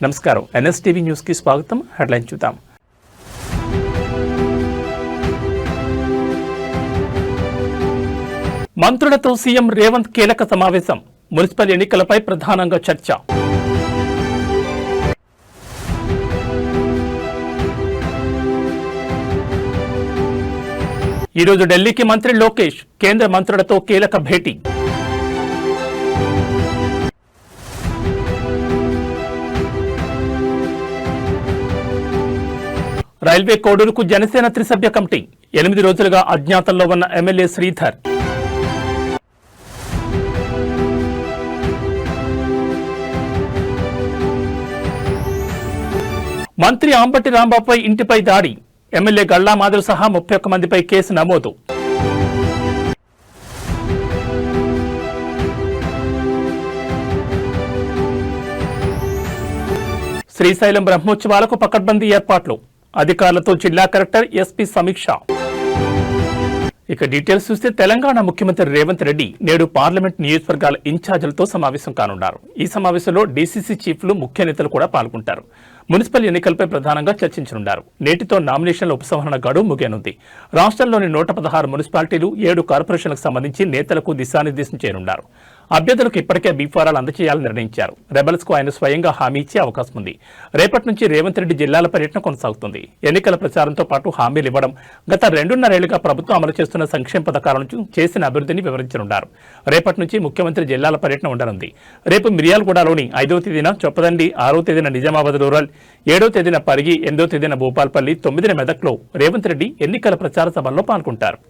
నమస్కారం. NSTV news కి స్వాగతం. హెడ్లైన్ చూద్దాం. మంత్రులతో సీఎం రేవంత్ కీలక సమావేశం. మున్సిపల్ ఎన్నికలపై ప్రధానంగా చర్చ. ఈరోజు ఢిల్లీకి మంత్రి లోకేష్. కేంద్ర మంత్రులతో కీలక భేటీ. రైల్వే కోడూరుకు జనసేన త్రిసభ్య కమిటీ. 8 రోజులుగా అజ్ఞాతంలో ఉన్న ఎమ్మెల్యే శ్రీధర్. మంత్రి అంబటి రాంబాబుపై ఇంటిపై దాడి. ఎమ్మెల్యే గల్లా మాధవ్ సహా 31 మందిపై కేసు నమోదు. శ్రీశైలం బ్రహ్మోత్సవాలకు పకడ్బందీ ఏర్పాట్లు. అధికారులతో జిల్లా కలెక్టర్ ఎస్పీ సమీక్ష. ఇక డీటెయిల్స్ చూస్తే తెలంగాణ ముఖ్యమంత్రి రేవంత్ రెడ్డి నేడు పార్లమెంట్ నియోజకవర్గాల ఇన్ఛార్జీలతో సమావేశం కానున్నారు. ఈ సమావేశంలో డీసీసీ చీఫ్లు, ముఖ్య నేతలు కూడా పాల్గొంటారు. మున్సిపల్ ఎన్నికలపై ప్రధానంగా చర్చించనున్నారు. నేటితో నామినేషన్ల ఉపసంహరణ గడువు ముగియనుంది. రాష్ట్రంలోని 116 మున్సిపాలిటీలు, 7 కార్పొరేషన్లకు సంబంధించి నేతలకు దిశానిర్దేశం చేయనున్నారు. అభ్యర్థులకు ఇప్పటికే బీఫారాలు అందజేయాలని నిర్ణయించారు. రెబల్స్ కు ఆయన స్వయంగా హామీ ఇచ్చే అవకాశం ఉంది. రేపటి నుంచి రేవంత్ రెడ్డి జిల్లాల పర్యటన కొనసాగుతుంది. ఎన్నికల ప్రచారంతో పాటు హామీలు ఇవ్వడం, గత 2.5 ఏళ్లుగా ప్రభుత్వం అమలు చేస్తున్న సంక్షేమ పథకాలను, చేసిన అభివృద్ధిని వివరించనున్నారు. రేపటి నుంచి ముఖ్యమంత్రి జిల్లాల పర్యటన ఉండనుంది. రేపు మిర్యాలగూడలోని 5వ తేదీన చొప్పదండి, 6వ తేదీన నిజామాబాద్ రూరల్, 7వ తేదీన పరిగి, 8వ తేదీన భూపాల్పల్లి, 9న మెదక్లో రేవంత్ రెడ్డి ఎన్నికల ప్రచార సభల్లో పాల్గొంటారు.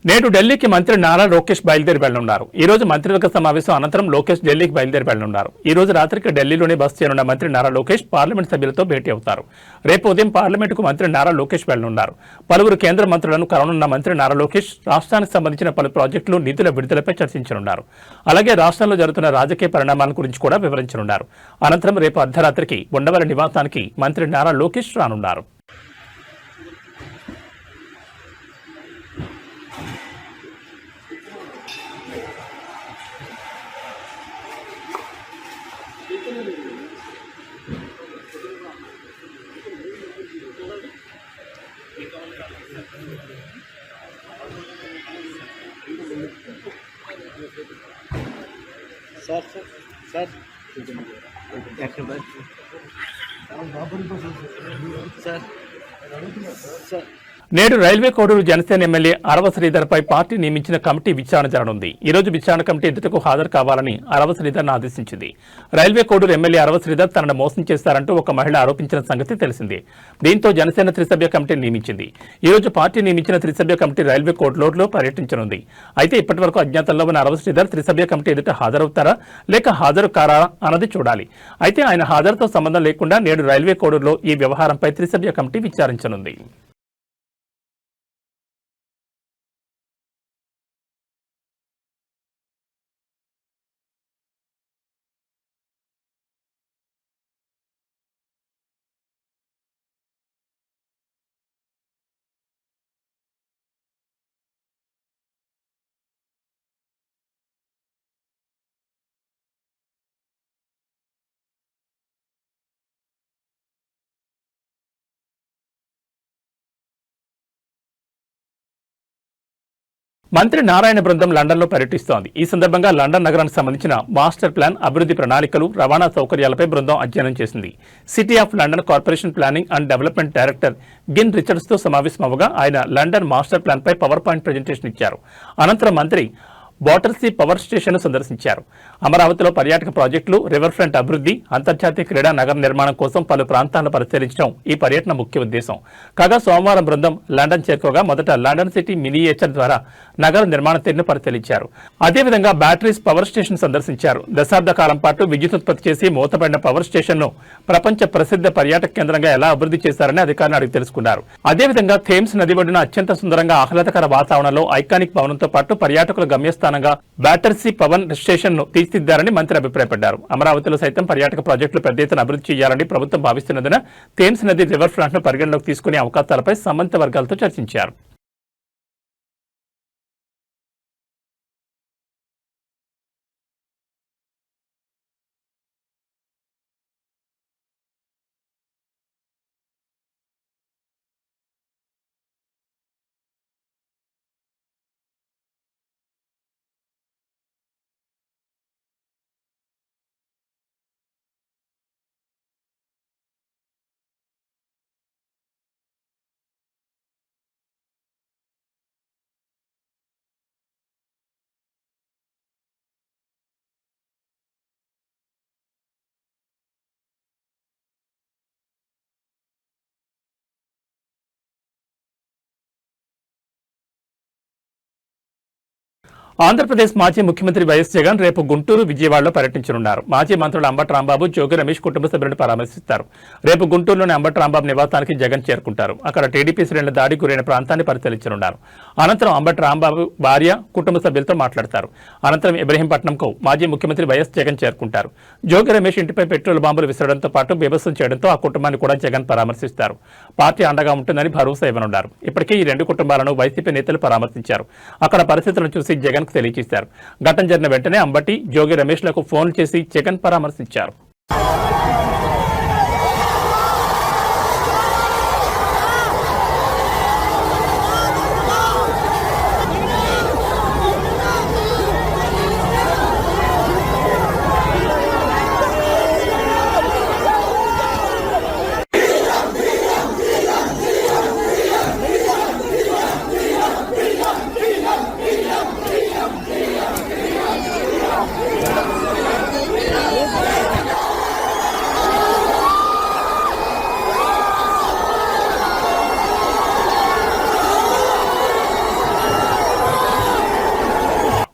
నేడు ఢిల్లీకి మంత్రి నారా లోకేష్ బయలుదేరి వెళ్లనున్నారు. ఈ రోజు మంత్రివర్గ సమావేశం అనంతరం లోకేష్ ఢిల్లీకి బయలుదేరి వెళ్లనున్నారు. ఈ రోజు రాత్రికి ఢిల్లీలోనే బస చేయనున్న మంత్రి నారా లోకేష్ పార్లమెంట్ సభ్యులతో భేటీ అవుతారు. రేపు ఉదయం పార్లమెంటుకు మంత్రి నారా లోకేష్ వెళ్లనున్నారు. పలువురు కేంద్ర మంత్రులను కలవనున్న మంత్రి నారా లోకేష్ రాష్ట్రానికి సంబంధించిన పలు ప్రాజెక్టులు, నిధుల విడుదలపై చర్చించనున్నారు. అలాగే రాష్ట్రంలో జరుగుతున్న రాజకీయ పరిణామాల గురించి కూడా వివరించనున్నారు. అనంతరం రేపు అర్ధరాత్రికి ఉండవల్లి నివాసానికి మంత్రి నారా లోకేష్ రానున్నారు. నేడు రైల్వే కోడూరు జనసేన ఎమ్మెల్యే అరవ శ్రీధర్పై పార్టీ నియమించిన కమిటీ విచారణ జరగనుంది. ఈ రోజు విచారణ కమిటీ ఎదుటకు హాజరు కావాలని అరవ శ్రీధర్ను ఆదేశించింది. రైల్వే కోడూరు ఎమ్మెల్యే అరవ శ్రీధర్ తనను మోసం చేశారంటూ ఒక మహిళ ఆరోపించిన సంగతి తెలిసిందే. దీంతో జనసేన త్రిసభ్య కమిటీ నియమించింది. ఈ రోజు పార్టీ నియమించిన త్రిసభ్య కమిటీ రైల్వే కోడూరులో పర్యటించనుంది. అయితే ఇప్పటి వరకు అజ్ఞాతంలో ఉన్న అరవ శ్రీధర్ త్రిసభ్య కమిటీ ఎదుట హాజరవుతారా లేక హాజరు కారా అన్నది చూడాలి. అయితే ఆయన హాజరుతో సంబంధం లేకుండా నేడు రైల్వే కోడూరులో ఈ వ్యవహారంపై త్రిసభ్య కమిటీ విచారించనుంది. మంత్రి నారాయణ బృందం లండన్లో పర్యటిస్తోంది. ఈ సందర్భంగా లండన్ నగరానికి సంబంధించిన మాస్టర్ ప్లాన్, అభివృద్ధి ప్రణాళికలు, రవాణా సౌకర్యాలపై బృందం అధ్యయనం చేసింది. City of London corporation planning and development director గిన్ రిచర్డ్స్తో సమావేశమవగా ఆయన లండన్ మాస్టర్ ప్లాన్పై పవర్ పాయింట్ ప్రజెంటేషన్ ఇచ్చారు. అనంతరం మంత్రి బాటర్సీ పవర్ స్టేషన్ సందర్శించారు. అమరావతిలో పర్యాటక ప్రాజెక్టులు, రివర్ ఫ్రంట్ అభివృద్ధి, అంతర్జాతీయ క్రీడా నగర నిర్మాణం కోసం పలు ప్రాంతాలను పరిశీలించడం ఈ పర్యటన ముఖ్య ఉద్దేశం. కాగా సోమవారం బృందం లండన్ చేరుకోగా మొదట లండన్ సిటీ మినియేచర్ ద్వారా నగర నిర్మాణ తీరును పరిశీలించారు. అదేవిధంగా బ్యాటరీస్ పవర్ స్టేషన్ సందర్శించారు. దశాబ్ద కాలం పాటు విద్యుత్ ఉత్పత్తి చేసి మూతపడిన పవర్ స్టేషన్ ను ప్రపంచ ప్రసిద్ధ పర్యాటక కేంద్రంగా ఎలా అభివృద్ధి చేశారని అధికారులు అడిగి తెలుసుకున్నారు. అదేవిధంగా థేమ్స్ నది ఒడ్డున అత్యంత సుందరంగా ఆహ్లాదకర వాతావరణంలో ఐకానిక్ భవనంతో పాటు పర్యాటకుల గమ్యస్థానం పర్యటనస్థానంగా బ్యాటర్సీ పవన్ స్టేషన్ ను తీర్చిదిద్దారని మంత్రి అభిప్రాయపడ్డారు. అమరావతిలో సైతం పర్యాటక ప్రాజెక్టులు పెద్ద ఎత్తున అభివృద్ధి చేయాలని ప్రభుత్వం భావిస్తున్నందున థేమ్స్ నది రివర్ ఫ్రంట్ ను పరిగణలోకి తీసుకునే అవకాశాలపై సంబంధిత వర్గాలతో చర్చించారు. ఆంధ్రప్రదేశ్ మాజీ ముఖ్యమంత్రి వైఎస్ జగన్ రేపు గుంటూరు, విజయవాడలో పర్యటించనున్నారు. మాజీ మంత్రులు అంబటి రాంబాబు, జోగి రమేష్ కుటుంబ సభ్యులను పరామర్శిస్తారు. రేపు గుంటూరులోని అంబటి రాంబాబు నివాసానికి జగన్ చేరుకుంటారు. అక్కడ టీడీపీ శ్రేణుల దాడికి గురైన ప్రాంతాన్ని పరిశీలించనున్నారు. అనంతరం అంబటి రాంబాబు భార్య, కుటుంబ సభ్యులతో మాట్లాడతారు. అనంతరం ఇబ్రహీంపట్నంకు మాజీ ముఖ్యమంత్రి వైఎస్ జగన్ చేరుకుంటారు. జోగి రమేష్ ఇంటిపై పెట్రోల్ బాంబులు విసరడంతో పాటు బీభత్సం చేయడంతో ఆ కుటుంబాన్ని కూడా జగన్ పరామర్శిస్తారు. పార్టీ అండగా ఉంటుందని భరోసా ఇవ్వనున్నారు. ఇప్పటికే ఈ రెండు కుటుంబాలను వైసీపీ నేతలు పరామర్శించారు. అక్కడ పరిస్థితులను చూసి జగన్ తెలియజేశారు. ఘటన జరిగిన వెంటనే అంబటి, జోగి రమేష్ లకు ఫోన్ చేసి జగన్ పరామర్శించారు.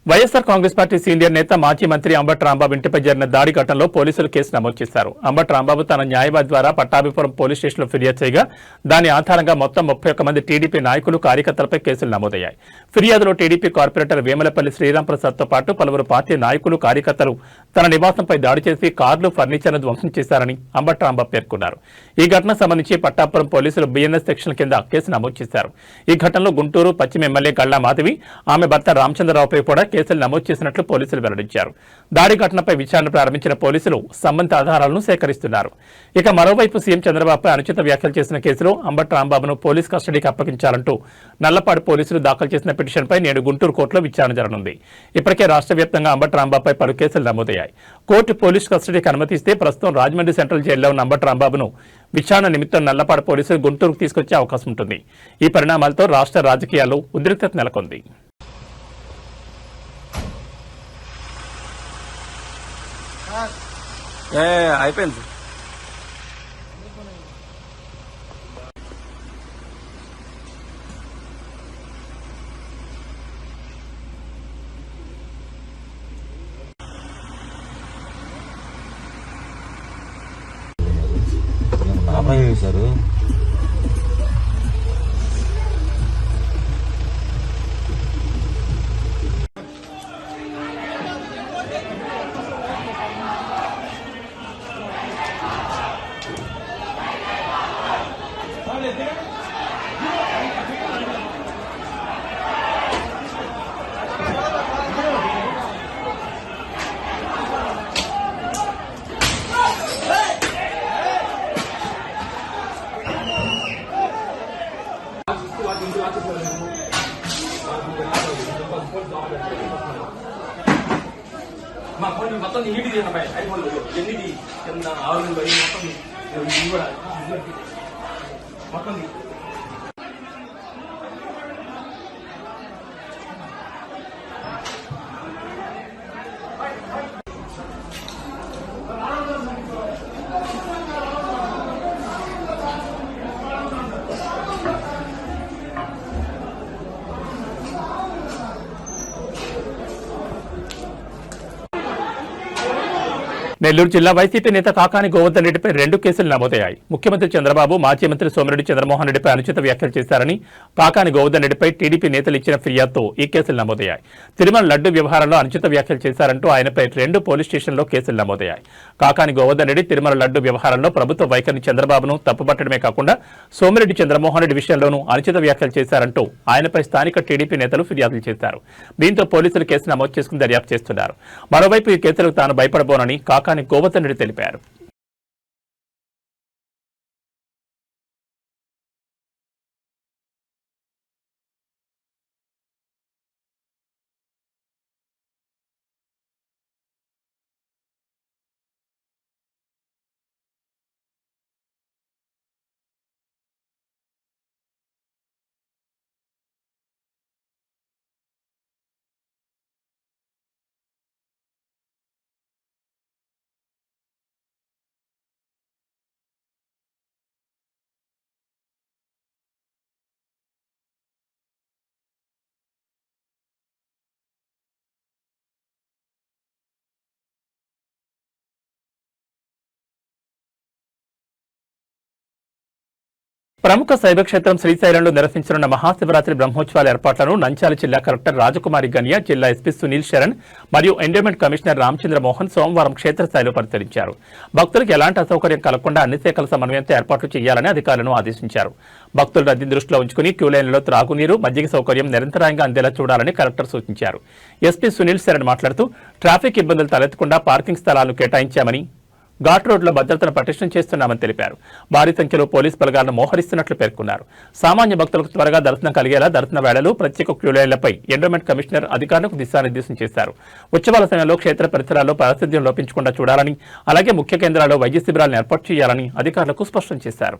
వైఎస్ఆర్ కాంగ్రెస్ పార్టీ సీనియర్ నేత మాజీ మంత్రి అంబటి రాంబాబు ఇంటిపై జరిగిన దాడి ఘటనలో పోలీసులు కేసు నమోదు చేశారు. అంబటి రాంబాబు తన న్యాయవాది ద్వారా పట్టాభిపురం పోలీస్ స్టేషన్లో ఫిర్యాదు చేయగా దాని ఆధారంగా మొత్తం 31 మంది టీడీపీ నాయకులు, కార్యకర్తలపై కేసులు నమోదయ్యాయి. ఫిర్యాదులో టీడీపీ కార్పొరేటర్ వేములపల్లి శ్రీరామ్ ప్రసాద్ తో పాటు పలువురు పార్టీ నాయకులు, కార్యకర్తలు తన నివాసంపై దాడి చేసి కార్లు, ఫర్నిచర్ను ధ్వంసం చేశారని అంబటి రాంబాబు పేర్కొన్నారు. ఈ ఘటనకు సంబంధించి పట్టాపురం పోలీసులు బిఎన్ఎస్ సెక్షన్ కింద కేసు నమోదు చేశారు. ఈ ఘటనలో గుంటూరు పశ్చిమ ఎమ్మెల్యే గళ్లా మాధవి, ఆమె భర్త రామచంద్రరావుపై కూడా కేసులు నమోదు చేసినట్లు పోలీసులు వెల్లడించారు. దాడి ఘటనపై విచారణ ప్రారంభించిన పోలీసులు సంబంధిత ఆధారాలను సేకరిస్తున్నారు. ఇక మరోవైపు సీఎం చంద్రబాబుపై అనుచిత వ్యాఖ్యలు చేసిన కేసులో అంబటి రాంబాబును పోలీస్ కస్టడీకి అప్పగించాలంటూ నల్లపాడు పోలీసులు దాఖలు చేసిన పిటిషన్పై నేడు గుంటూరు కోర్టులో విచారణ జరగనుంది. ఇప్పటికే రాష్ట్ర వ్యాప్తంగా అంబటి రాంబాబుపై పలు కేసులు నమోదయ్యాయి. కోర్టు పోలీస్ కస్టడీకి అనుమతిస్తే ప్రస్తుతం రాజమండ్రి సెంట్రల్ జైల్లో ఉన్న అంబటి రాంబాబును విచారణ నిమిత్తం నల్లపాడు పోలీసులు గుంటూరుకు తీసుకొచ్చే అవకాశం ఉంటుంది. ఈ పరిణామాలతో రాష్ట్ర రాజకీయాల్లో ఉద్రిక్తత నెలకొంది. అయిపోయింది. అబ్బాయి సారు మొత్తం నీటి తీయనపై ఐఫోన్లు ఎన్నిది కింద 6 మొత్తం కూడా మొత్తం నెల్లూరు జిల్లా వైసీపీ నేత కాకాని గోవర్ధన్ రెడ్డిపై 2 కేసులు నమోదయ్యాయి. ముఖ్యమంత్రి చంద్రబాబు, మాజీ మంత్రి సోమిరెడ్డి చంద్రమోహన్ రెడ్డిపై అనుచిత వ్యాఖ్యలు చేశారని కాకాని గోవర్ధన్ రెడ్డిపై టీడీపీ నేతలు ఇచ్చిన ఫిర్యాదుతో ఈ కేసులు నమోదయ్యాయి. తిరుమల లడ్డు వ్యవహారంలో అనుచిత వ్యాఖ్యలు చేశారంటూ ఆయనపై 2 పోలీస్ స్టేషన్లో కేసులు నమోదయ్యాయి. కాకాని గోవర్ధన్ రెడ్డి తిరుమల లడ్డు వ్యవహారంలో ప్రభుత్వ వైఖరిని చంద్రబాబును తప్పుపట్టడమే కాకుండా సోమిరెడ్డి చంద్రమోహన్ రెడ్డి విషయంలోనూ అనుచిత వ్యాఖ్యలు చేశారంటూ ఆయనపై స్థానిక టీడీపీ నేతలు ఫిర్యాదులు చేశారు. దీంతో పోలీసులు కేసు నమోదు చేసుకుని దర్యాప్తు చేస్తున్నారు. మరోవైపు ఈ కేసులకు తాను భయపడబోనని కాకాని గోవర్ధన్ రెడ్డి తెలిపారు. ప్రముఖ శైవ క్షేత్రం శ్రీశైలంలో నిర్వహించనున్న మహాశివరాత్రి బ్రహ్మోత్సవాల ఏర్పాట్లను నంద్యాల జిల్లా కలెక్టర్ రాజకుమారి గనియా, జిల్లా ఎస్పీ సునీల్ శరణ్ మరియు ఎండోమెంట్ కమిషనర్ రామచంద్ర మోహన్ సోమవారం క్షేత్రస్థాయిలో పరిశీలించారు. భక్తులకు ఎలాంటి అసౌకర్యం కలగకుండా అన్ని శాఖల సమన్వయంతో ఏర్పాట్లు చేయాలని అధికారులను ఆదేశించారు. భక్తుల రద్దీని దృష్టిలో ఉంచుకుని క్యూలైన్లలో త్రాగునీరు, మజ్జిగ సౌకర్యం నిరంతరాయంగా అందేలా చూడాలని కలెక్టర్ సూచించారు. ఎస్పీ సునీల్ శరణ్ మాట్లాడుతూ ట్రాఫిక్ ఇబ్బందులు తలెత్తకుండా పార్కింగ్ స్థలాలను కేటాయించామని, ఘాట్ రోడ్లో భద్రతను పటిష్టం చేస్తున్నామని తెలిపారు. భారీ సంఖ్యలో పోలీసు బలగాలను మోహరిస్తున్నట్లు పేర్కొన్నారు. సామాన్య భక్తులకు త్వరగా దర్శనం కలిగేలా దర్శన వేళలు, ప్రత్యేక క్యూలైన్లపై ఎండోమెంట్ కమిషనర్ అధికారులకు దిశానిర్దేశం చేశారు. ఉత్సవాల సమయంలో క్షేత్ర పరిసరాల్లో పారిశుద్ధ్యం లోపించకుండా చూడాలని, అలాగే ముఖ్య కేంద్రాల్లో వైద్య శిబిరాలను ఏర్పాటు చేయాలని అధికారులకు స్పష్టం చేశారు.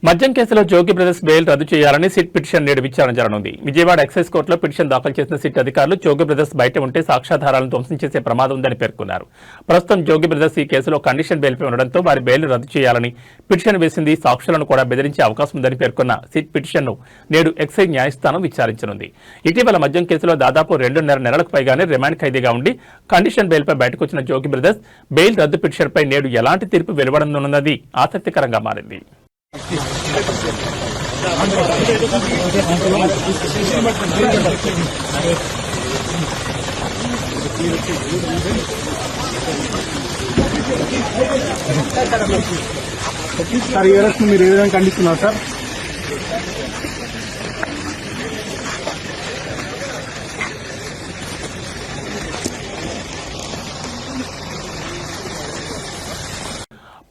మద్యం కేసులో జోగి బ్రదర్స్ బెయిల్ రద్దు చేయాలని సిట్ పిటిషన్ నేడు విచారణ జరగనుంది. విజయవాడ ఎక్సైజ్ కోర్టులో పిటిషన్ దాఖలు చేసిన సిట్ అధికారులు జోగి బ్రదర్స్ బయట ఉంటే సాక్ష్యాధారాలను ధ్వంసం చేసే ప్రమాదం ఉందని పేర్కొన్నారు. ప్రస్తుతం జోగి బ్రదర్స్ ఈ కేసులో కండిషన్ బెయిల్పై ఉండడంతో వారి బెయిల్ రద్దు చేయాలని పిటిషన్ వేసింది. సాక్షులను కూడా బెదిరించే అవకాశం ఉందని పేర్కొన్న సిట్ పిటిషన్ను నేడు ఎక్సైజ్ న్యాయస్థానం విచారించనుంది. ఇటీవల మద్యం కేసులో దాదాపు 2.5 నెలలకు పైగానే రిమాండ్ ఖైదీగా ఉండి కండిషన్ బెయిల్పై బయటకు వచ్చిన జోగి బ్రదర్స్ బెయిల్ రద్దు పిటిషన్పై నేడు ఎలాంటి తీర్పు వెలువడనున్నది ఆసక్తికరంగా మారింది. సార్ ఈ అరెస్ట్ మీరు ఏ విధంగా ఖండిస్తున్నారు సార్?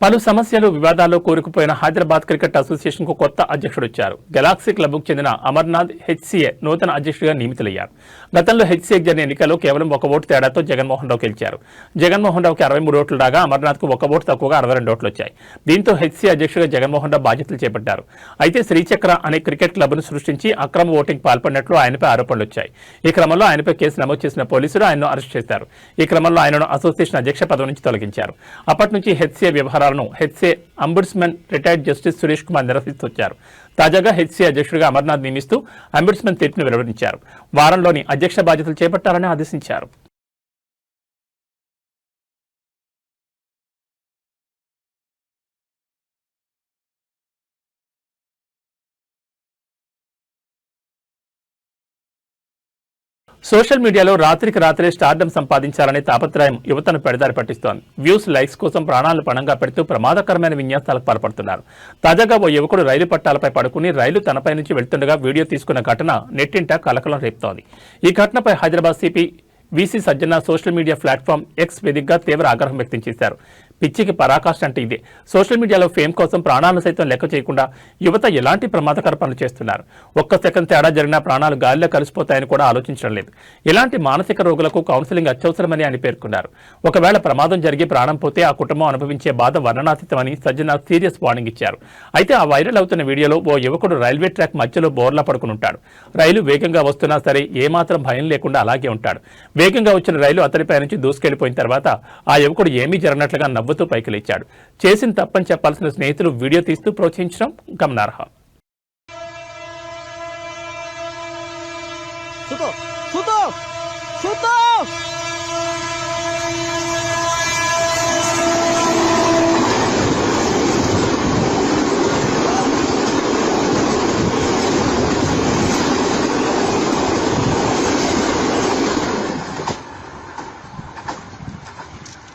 పలు సమస్యలు వివాదాల్లో కూరుకుపోయిన హైదరాబాద్ క్రికెట్ అసోసియేషన్ కు కొత్త అధ్యక్షుడు వచ్చారు. గెలాక్సీ క్లబ్ కు చెందిన అమర్నాథ్ హెచ్సీఏ నూతన అధ్యక్షుడిగా నియమితులయ్యారు. గతంలో హెచ్సీఏ జరిగిన ఎన్నికల్లో కేవలం 1 ఓటు తేడాతో జగన్మోహన్ రావు గెలిచారు. జగన్మోహన్ రావుకి 63 ఓట్లు రాగా అమర్నాథ్ కు 1 ఓటు తక్కువగా 62 ఓట్లు వచ్చాయి. దీంతో హెచ్సీఏ అధ్యక్షుడిగా జగన్మోహన్ రావు బాధ్యతలు చేపట్టారు. అయితే శ్రీచక్ర అనే క్రికెట్ క్లబ్ ను సృష్టించి అక్రమ ఓటింగ్ పాల్పడినట్లు ఆయనపై ఆరోపణలు వచ్చాయి. ఈ క్రమంలో ఆయనపై కేసు నమోదు చేసిన పోలీసులు ఆయనను అరెస్ట్ చేశారు. ఈ క్రమంలో ఆయనను అసోసియేషన్ అధ్యక్ష పదవి నుంచి తొలగించారు. అప్పటి నుంచి హెచ్సీఏ వ్యవహారాలను HCA ombudsman retired justice Suresh Kumar నిర్వహిస్తూ వచ్చారు. తాజాగా హెచ్సీఏ అధ్యక్షుడిగా అమర్నాథ్ నియమిస్తూ అంబుడ్స్మన్ తీర్పును వెలువరించారు. వారంలోని అధ్యక్ష బాధ్యతలు చేపట్టాలని ఆదేశించారు. సోషల్ మీడియాలో రాత్రికి రాత్రే స్టార్డమ్ సంపాదించాలనే తాపత్రయం యువతను పెడదారి పట్టిస్తోంది. వ్యూస్, లైక్స్ కోసం ప్రాణాలను పణంగా పెడుతూ ప్రమాదకరమైన విన్యాసాలకు పాల్పడుతున్నారు. తాజాగా ఓ యువకుడు రైలు పట్టాలపై పడుకుని రైలు తనపై నుంచి వెళ్తుండగా వీడియో తీసుకున్న ఘటన నెట్టింట కలకలం రేపుతోంది. ఈ ఘటనపై హైదరాబాద్ సిపి వీసీ సజ్జన సోషల్ మీడియా ప్లాట్ఫామ్ ఎక్స్ వేదికగా తీవ్ర ఆగ్రహం వ్యక్తం చేశారు. పిచ్చికి పరాకాష్ట అంటే ఇదే. సోషల్ మీడియాలో ఫేమ్ కోసం ప్రాణాలను సైతం లెక్క చేయకుండా యువత ఎలాంటి ప్రమాదకర పనులు చేస్తున్నారు. ఒక్క సెకండ్ తేడా జరిగినా ప్రాణాలు గాలిలో కలిసిపోతాయని కూడా ఆలోచించడం లేదు. ఇలాంటి మానసిక రోగులకు కౌన్సిలింగ్ అత్యవసరమని ఆయన పేర్కొన్నారు. ఒకవేళ ప్రమాదం జరిగి ప్రాణం పోతే ఆ కుటుంబం అనుభవించే బాధ వర్ణనాతీతమని సజ్జన సీరియస్ వార్నింగ్ ఇచ్చారు. అయితే ఆ వైరల్ అవుతున్న వీడియోలో ఓ యువకుడు రైల్వే ట్రాక్ మధ్యలో బోర్లా పడుకుని ఉంటాడు. రైలు వేగంగా వస్తున్నా సరే ఏమాత్రం భయం లేకుండా అలాగే ఉంటాడు. వేగంగా వచ్చిన రైలు అతనిపై నుంచి దూసుకెళ్లిపోయిన తర్వాత ఆ యువకుడు ఏమీ జరగనట్లుగా నవ్వుతూ పైకి లేచాడు. చేసిన తప్పని చెప్పాల్సిన స్నేహితులు వీడియో తీస్తూ ప్రోత్సహించడం గమనార్హం.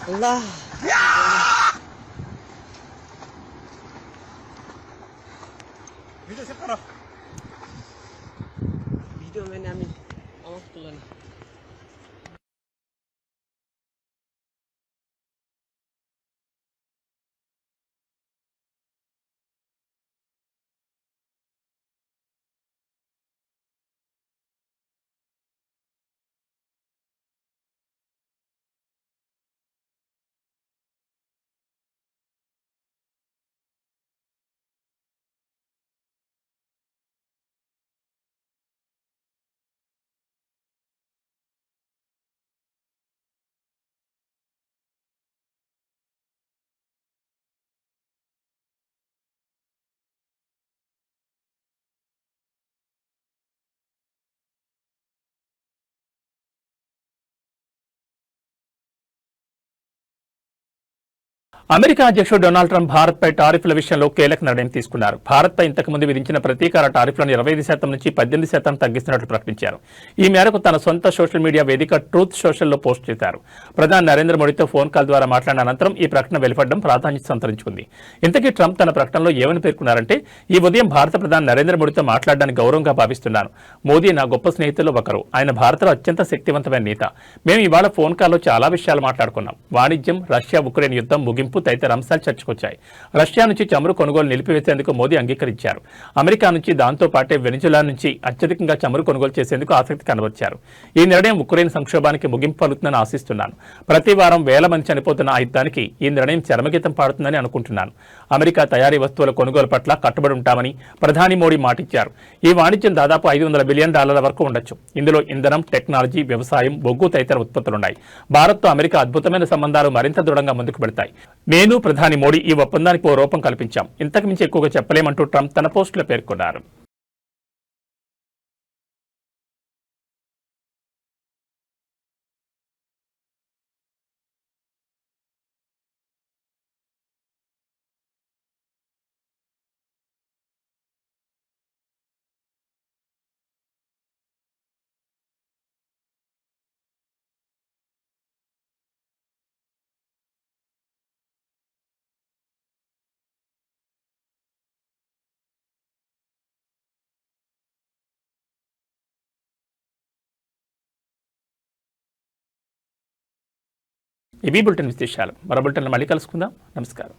Allah. Video मैंने अभी आवाज तुला అమెరికా అధ్యక్షుడు డొనాల్డ్ ట్రంప్ భారత్పై టారిఫ్ల విషయంలో కీలక నిర్ణయం తీసుకున్నారు. భారత్పై ఇంతకుముందు విధించిన ప్రతీకార టారిఫ్లను 25% నుంచి 18% తగ్గిస్తున్నట్లు ప్రకటించారు. ఈ మేరకు తన సొంత సోషల్ మీడియా వేదిక ట్రూత్ సోషల్లో పోస్ట్ చేశారు. ప్రధాని నరేంద్ర మోడీతో ఫోన్ కాల్ ద్వారా మాట్లాడిన అనంతరం ఈ ప్రకటన వెలువడడం ప్రాధాన్యత సంతరించుకుంది. ఇంతకీ ట్రంప్ తన ప్రకటనలో ఏమని పేర్కొన్నారంటే, ఈ ఉదయం భారత ప్రధాని నరేంద్ర మోడీతో మాట్లాడడానికి గౌరవంగా భావిస్తున్నాను. మోదీ నా గొప్ప స్నేహితుల్లో ఒకరు. ఆయన భారత్లో అత్యంత శక్తివంతమైన నేత. మేము ఇవాళ ఫోన్ కాల్లో చాలా విషయాలు మాట్లాడుకున్నాం. వాణిజ్యం, రష్యా ఉక్రెయిన్ యుద్ధం ముగింపు తదితర అంశాలు చర్చకొచ్చాయి. రష్యా నుంచి చమురు కొనుగోలు నిలిపివేసేందుకు మోదీ అంగీకరించారు. అమెరికా నుంచి, దాంతో పాటే వెనిజులా నుంచి అత్యధికంగా చమురు కొనుగోలు చేసేందుకు ఆసక్తి కనబర్చారు. ఈ నిర్ణయం ఉక్రెయిన్ సంక్షోభానికి ముగింపు పలుకుతుందని ఆశిస్తున్నాను. ప్రతి వారం వేల మంది చనిపోతున్న ఆ యుద్ధానికి ఈ నిర్ణయం చరమగీతం పాడుతుందని అనుకుంటున్నాను. అమెరికా తయారీ వస్తువుల కొనుగోలు పట్ల కట్టుబడి ఉంటామని ప్రధాని మోడీ మాటిచ్చారు. ఈ వాణిజ్యం దాదాపు $500 బిలియన్ వరకు ఉండొచ్చు. ఇందులో ఇంధనం, టెక్నాలజీ, వ్యవసాయం, బొగ్గు తదితర ఉత్పత్తులున్నాయి. భారత్తో అమెరికా అద్భుతమైన సంబంధాలు మరింత దృఢంగా ముందుకు పెడతాయి. నేను, ప్రధాని మోడీ ఈ ఒప్పందానికి ఓ రూపం కల్పించాం. ఇంతకు మించి ఎక్కువగా చెప్పలేమంటూ ట్రంప్ తన పోస్టులో పేర్కొన్నారు. ఇవి బులెటిన్ విశేషాలు. మరో బులెటిన్లో మళ్ళీ కలుసుకుందాం. నమస్కారం.